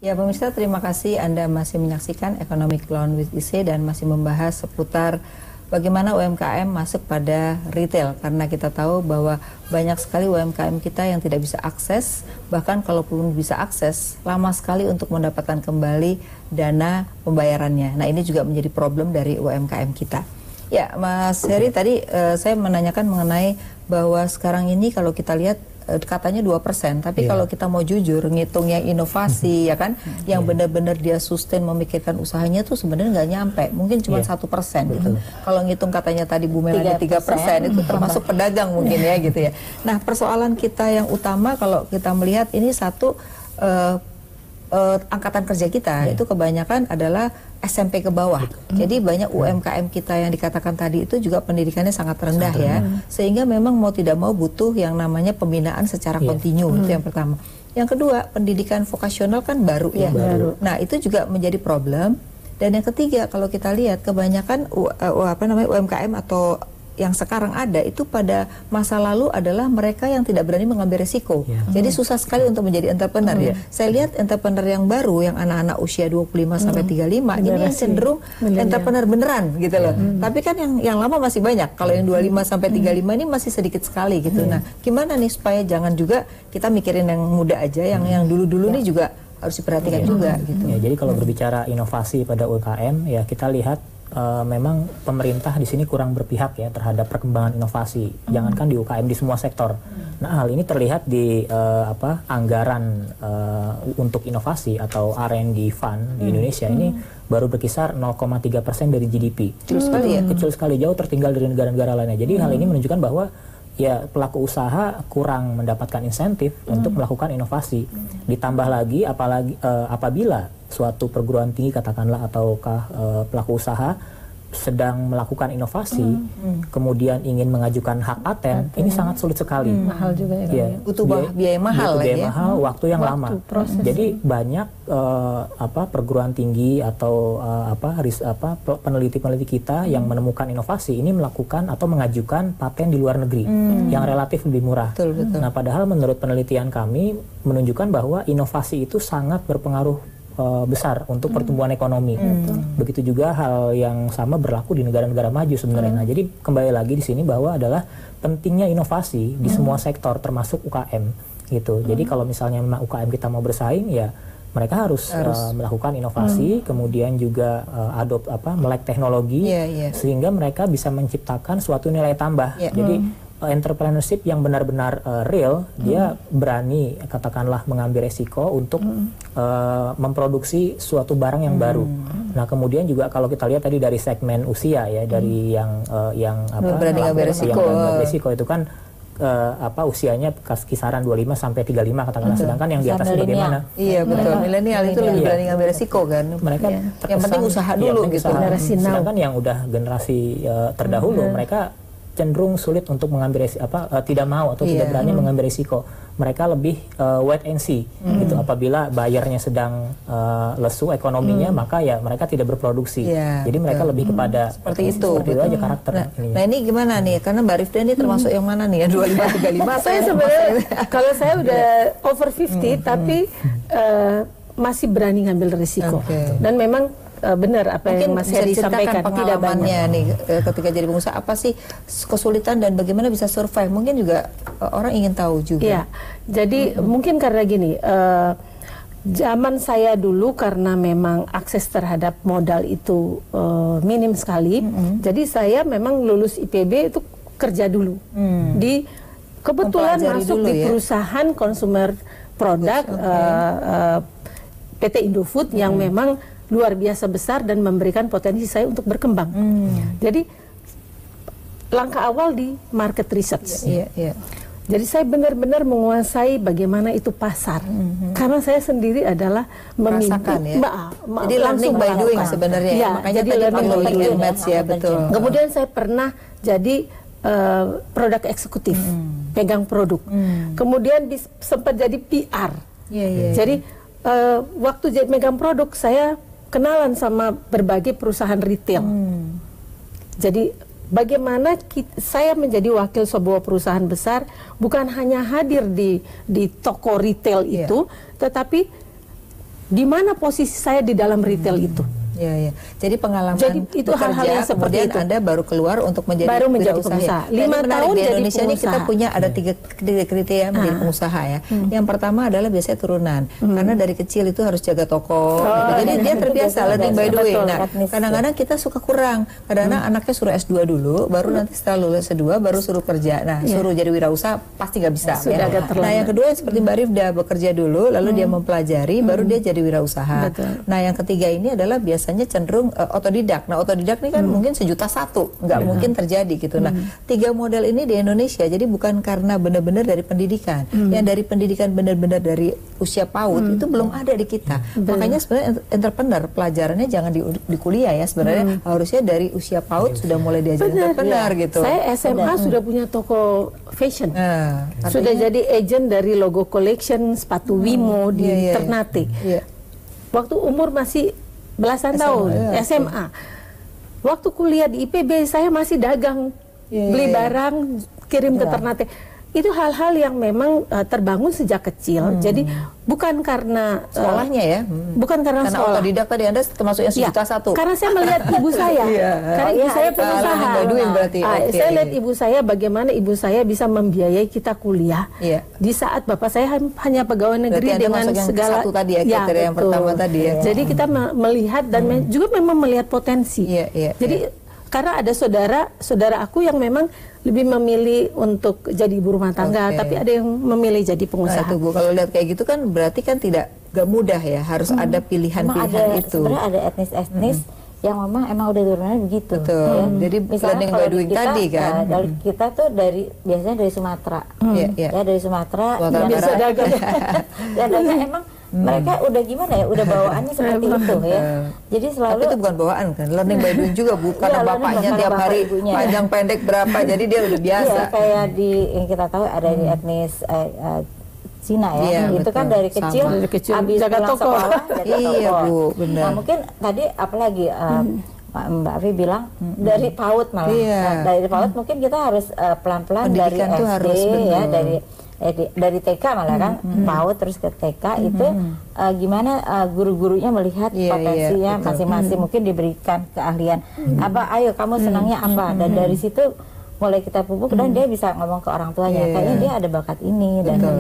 Ya pemirsa, terima kasih Anda masih menyaksikan Economic Lawn with IC dan masih membahas seputar bagaimana UMKM masuk pada retail. Karena kita tahu bahwa banyak sekali UMKM kita yang tidak bisa akses, bahkan kalaupun bisa akses, lama sekali untuk mendapatkan kembali dana pembayarannya. Nah ini juga menjadi problem dari UMKM kita. Ya Mas Heri, tadi saya menanyakan mengenai bahwa sekarang ini kalau kita lihat katanya 2%, tapi kalau kita mau jujur ngitung yang inovasi ya kan, yang benar-benar dia sustain memikirkan usahanya tuh sebenarnya nggak nyampe, mungkin cuma 1% gitu. Kalau ngitung katanya tadi Bu Melani 3%, itu termasuk pedagang mungkin ya gitu ya. Nah persoalan kita yang utama kalau kita melihat ini satu angkatan kerja kita itu kebanyakan adalah SMP ke bawah. Jadi banyak UMKM kita yang dikatakan tadi itu juga pendidikannya sangat rendah ya. Sehingga memang mau tidak mau butuh yang namanya pembinaan secara kontinu, itu yang pertama. Yang kedua, pendidikan vokasional kan baru ya. Nah, itu juga menjadi problem. Dan yang ketiga, kalau kita lihat kebanyakan UMKM atau yang sekarang ada itu pada masa lalu adalah mereka yang tidak berani mengambil resiko. Jadi susah sekali untuk menjadi entrepreneur ya. Saya lihat entrepreneur yang baru, yang anak-anak usia 25 sampai 35 ini yang cenderung entrepreneur beneran gitu loh. Tapi kan yang lama masih banyak. Kalau yang 25 sampai 35 ini masih sedikit sekali gitu. Nah, gimana nih supaya jangan juga kita mikirin yang muda aja, yang dulu-dulu nih juga harus diperhatikan juga gitu. Ya, jadi kalau berbicara inovasi pada UMKM ya kita lihat memang pemerintah di sini kurang berpihak ya terhadap perkembangan inovasi. Jangankan di UKM, di semua sektor. Nah, hal ini terlihat di anggaran untuk inovasi atau R&D fund di Indonesia ini baru berkisar 0,3% dari GDP. Kecil sekali ya. Kecil sekali, jauh tertinggal dari negara-negara lainnya. Jadi hal ini menunjukkan bahwa ya pelaku usaha kurang mendapatkan insentif untuk melakukan inovasi. Ditambah lagi apabila suatu perguruan tinggi katakanlah ataukah pelaku usaha sedang melakukan inovasi, kemudian ingin mengajukan hak paten, ini sangat sulit sekali. Mahal juga ya. Butuh biaya mahal biaya mahal, waktu yang lama. Jadi banyak perguruan tinggi atau peneliti-peneliti kita yang menemukan inovasi ini melakukan atau mengajukan paten di luar negeri yang relatif lebih murah. Betul. Nah, padahal menurut penelitian kami menunjukkan bahwa inovasi itu sangat berpengaruh besar untuk pertumbuhan ekonomi. Begitu juga hal yang sama berlaku di negara-negara maju sebenarnya. Nah, jadi kembali lagi di sini bahwa adalah pentingnya inovasi di semua sektor termasuk UKM gitu. Jadi kalau misalnya memang UKM kita mau bersaing ya mereka harus melakukan inovasi, kemudian juga melek teknologi sehingga mereka bisa menciptakan suatu nilai tambah. Jadi entrepreneurship yang benar-benar real, dia berani katakanlah mengambil resiko untuk memproduksi suatu barang yang baru. Nah, kemudian juga kalau kita lihat tadi dari segmen usia ya, dari yang berani mengambil resiko itu kan usianya kisaran 25 sampai 35 katakanlah, sedangkan yang di atas bagaimana? Iya betul, milenial itu lebih berani ngambil resiko kan. Mereka yang penting usaha dulu gitu. Sedangkan yang udah generasi terdahulu mereka cenderung sulit untuk mengambil tidak mau atau tidak berani mengambil risiko. Mereka lebih wait and see gitu. Apabila bayarnya sedang lesu ekonominya, maka ya mereka tidak berproduksi. Jadi mereka lebih kepada seperti itu aja karakter. Nah ini gimana nih? Karena Mbak Rifda ini termasuk yang mana nih ya? 25 35. Saya sebenarnya kalau saya udah over 50 tapi masih berani ngambil risiko. Dan memang benar apa yang Mas Heri sampaikan, tidak banyak nih ketika jadi pengusaha, apa sih kesulitan dan bagaimana bisa survive, mungkin juga orang ingin tahu juga. Ya, jadi mungkin karena gini, zaman saya dulu karena memang akses terhadap modal itu minim sekali, jadi saya memang lulus IPB itu kerja dulu di kebetulan masuk di perusahaan consumer produk PT Indofood yang memang luar biasa besar dan memberikan potensi saya untuk berkembang. Jadi langkah awal di market research. Jadi saya benar-benar menguasai bagaimana itu pasar. Karena saya sendiri adalah merasakan ya. Jadi langsung by doing sebenarnya. Ya, makanya jadi learning by doing ya, betul. Kemudian saya pernah jadi produk eksekutif, pegang produk. Kemudian sempat jadi PR. Jadi waktu jadi megang produk saya kenalan sama berbagai perusahaan retail. Jadi bagaimana saya menjadi wakil sebuah perusahaan besar bukan hanya hadir di toko retail itu, tetapi di mana posisi saya di dalam retail itu. Ya. Jadi pengalaman itu hal-hal yang seperti kemudian itu. Anda baru keluar untuk menjadi pengusaha. 5 tahun di jadi Indonesia pengusaha. ini kita punya ada 3 kriteria menjadi pengusaha ya. Yang pertama adalah biasanya turunan, karena dari kecil itu harus jaga toko. Jadi dia terbiasa learning by doing. Nah, kadang-kadang kita suka kurang. Kadang-kadang anaknya suruh S2 dulu, baru nanti setelah lulus S2 baru suruh kerja. Nah, suruh jadi wirausaha pasti nggak bisa. Nah, yang kedua seperti Mbak Rifda, bekerja dulu, lalu dia mempelajari, baru dia jadi wirausaha. Nah, yang ketiga ini adalah biasanya cenderung otodidak. Nah, otodidak ini kan mungkin 1.000.000, nggak mungkin terjadi gitu. Nah, 3 model ini di Indonesia, jadi bukan karena benar-benar dari pendidikan. Yang dari pendidikan benar-benar dari usia PAUD itu belum ada di kita. Makanya sebenarnya entrepreneur pelajarannya jangan di kuliah ya, sebenarnya harusnya dari usia PAUD sudah mulai diajar entrepreneur gitu. Saya SMA sudah punya toko fashion. Sudah jadi agent dari Logo Collection, sepatu Wimo di Ternate. Waktu umur masih belasan tahun, SMA. Waktu kuliah di IPB saya masih dagang, beli barang, kirim ke Ternate. Itu hal-hal yang memang terbangun sejak kecil. Jadi bukan karena sekolahnya ya, bukan karena sekolah. Otodidak tadi Anda termasuk yang 1.000.000. Karena saya melihat ibu saya, karena ibu saya pengusaha. Saya lihat ibu saya bagaimana ibu saya bisa membiayai kita kuliah. Di saat bapak saya hanya pegawai negeri dengan segala tadi kriteria yang pertama tadi ya. Jadi kita melihat dan juga memang melihat potensi. Jadi karena ada saudara aku yang memang lebih memilih untuk jadi ibu rumah tangga, tapi ada yang memilih jadi pengusaha. Nah, itu Bu, kalau lihat kayak gitu kan berarti kan gak mudah ya, harus ada pilihan-pilihan itu. Sebenarnya ada etnis yang emang udah turunannya begitu. Betul. Ya. Jadi learning by doing tadi kan. Dari kita tuh biasanya dari Sumatera. Ya dari Sumatera. Bisa dagang. Ya dagang emang mereka udah gimana ya, udah bawaannya seperti itu ya. Jadi selalu. Tapi itu bukan bawaan kan, learning by doing juga bukan bapaknya tiap hari panjang pendek berapa, jadi dia udah biasa. Iya, kayak yang kita tahu ada di etnis Cina ya, itu kan dari kecil habis jaga pulang toko. sekolah jaga toko. Iya Bu, benar. Nah mungkin tadi apalagi Mbak Afi bilang dari PAUD malah. Nah, dari PAUD mungkin kita harus pelan-pelan dari SD ya, dari TK malah kan, PAUD terus ke TK itu gimana guru-gurunya melihat potensinya masing-masing, mungkin diberikan keahlian apa, ayo kamu senangnya apa, dan dari situ mulai kita pupuk dan dia bisa ngomong ke orang tuanya, kayaknya dia ada bakat ini dan gitu.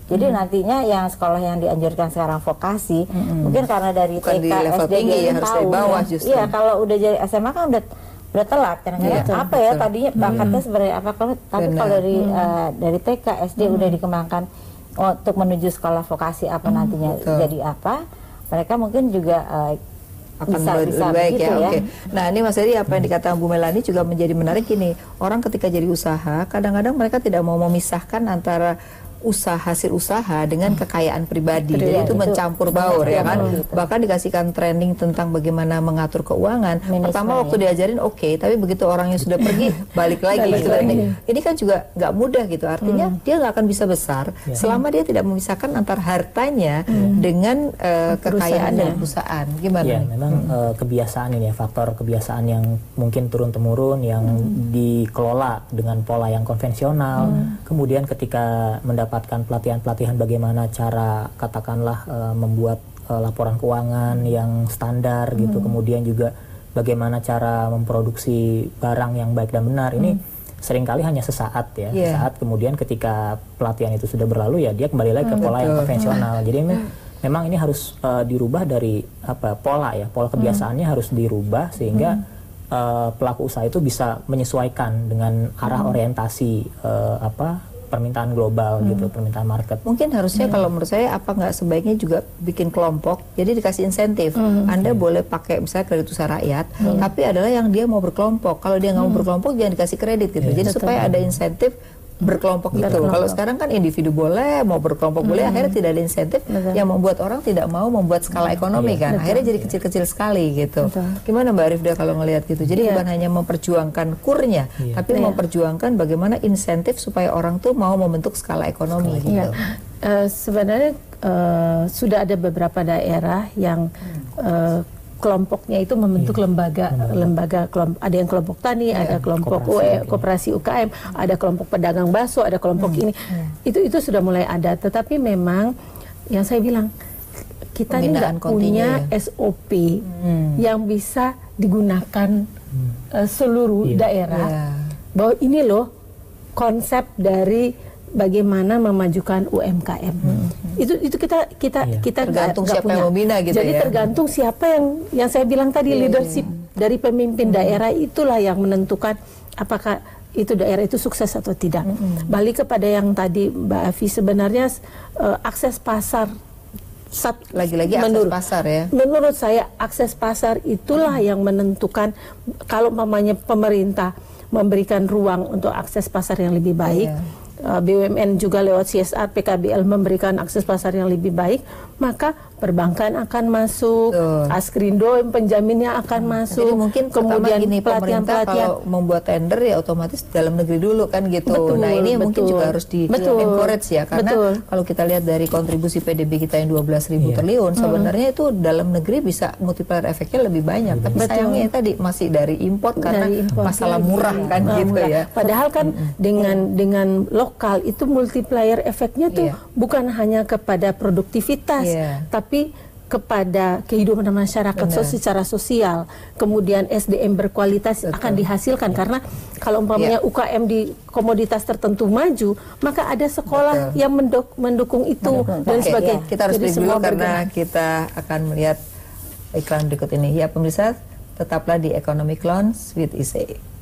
Jadi nantinya yang sekolah yang dianjurkan sekarang vokasi, mungkin karena dari bukan TK, SD tinggi, dia harus tahu dari bawah justru. Iya, kalau udah jadi SMA kan udah telat kadang-kadang apa ya tadinya bakatnya sebenarnya apa, tapi kalau dari TK SD udah dikembangkan untuk menuju sekolah vokasi apa nantinya jadi apa, mereka mungkin juga akan bisa baik ya. Oke. Nah, ini Mas Heri, apa yang dikatakan Bu Melani juga menjadi menarik ini. Orang ketika jadi usaha, kadang-kadang mereka tidak mau memisahkan antara hasil usaha dengan kekayaan pribadi. Jadi itu mencampur baur ya kan. Bahkan dikasihkan training tentang bagaimana mengatur keuangan. Pertama waktu diajarin tapi begitu orangnya sudah pergi balik lagi gitu. Ini kan juga nggak mudah gitu. Artinya dia nggak akan bisa besar selama dia tidak memisahkan antar hartanya dengan kekayaan dan perusahaan. Gimana? Ya, memang kebiasaan ini ya, faktor kebiasaan yang mungkin turun-temurun yang dikelola dengan pola yang konvensional. Kemudian ketika mendapatkan pelatihan-pelatihan bagaimana cara katakanlah membuat laporan keuangan yang standar gitu, kemudian juga bagaimana cara memproduksi barang yang baik dan benar, ini seringkali hanya sesaat ya, sesaat, kemudian ketika pelatihan itu sudah berlalu ya dia kembali lagi ke pola yang konvensional. Jadi memang ini harus dirubah dari pola kebiasaannya harus dirubah sehingga pelaku usaha itu bisa menyesuaikan dengan arah orientasi permintaan global gitu, permintaan market. Mungkin harusnya kalau menurut saya nggak sebaiknya juga bikin kelompok, jadi dikasih insentif. Anda boleh pakai misalnya kredit usaha rakyat, tapi adalah yang dia mau berkelompok. Kalau dia nggak mau berkelompok jangan dikasih kredit gitu. Jadi supaya ada insentif berkelompok itu. Kalau sekarang kan individu boleh, mau berkelompok boleh, akhirnya tidak ada insentif yang membuat orang tidak mau membuat skala ekonomi kan. Akhirnya jadi kecil-kecil sekali gitu. Gimana Mbak Rifda kalau ngelihat gitu? Jadi bukan hanya memperjuangkan kurnya, tapi memperjuangkan bagaimana insentif supaya orang tuh mau membentuk skala ekonomi gitu. Sebenarnya sudah ada beberapa daerah yang kelompoknya itu membentuk lembaga ada yang kelompok tani, ada kelompok koperasi UKM, ada kelompok pedagang bakso, ada kelompok ini. Itu sudah mulai ada, tetapi memang yang saya bilang kita ini nggak punya SOP yang bisa digunakan seluruh daerah. Bahwa ini loh konsep dari bagaimana memajukan UMKM. Itu kita tergantung siapa punya. yang membina gitu. Jadi tergantung siapa yang saya bilang tadi, leadership dari pemimpin daerah itulah yang menentukan apakah itu daerah itu sukses atau tidak. Balik kepada yang tadi Mbak Afi, sebenarnya akses pasar, lagi-lagi akses pasar ya. Menurut saya akses pasar itulah yang menentukan kalau umpamanya pemerintah memberikan ruang untuk akses pasar yang lebih baik. BUMN juga lewat CSR, PKBL memberikan akses pasar yang lebih baik, maka perbankan akan masuk, Askrindo penjaminnya akan masuk. Jadi mungkin kemudian gini, pemerintah kalau membuat tender ya otomatis dalam negeri dulu kan gitu. Nah ini mungkin juga harus di encourage ya, karena kalau kita lihat dari kontribusi PDB kita yang 12.000 triliun, sebenarnya itu dalam negeri bisa multiplier efeknya lebih banyak. Tapi sayangnya tadi masih dari import karena masalah murah kan gitu ya. Padahal kan dengan lokal itu multiplier efeknya tuh bukan hanya kepada produktivitas, tapi kepada kehidupan masyarakat secara sosial, kemudian SDM berkualitas akan dihasilkan. Karena kalau umpamanya UKM di komoditas tertentu maju, maka ada sekolah yang mendukung itu dan sebagainya. Kita harus break dulu karena kita akan melihat iklan berikut ini. Ya pemirsa, tetaplah di Economic Lounge with ISE.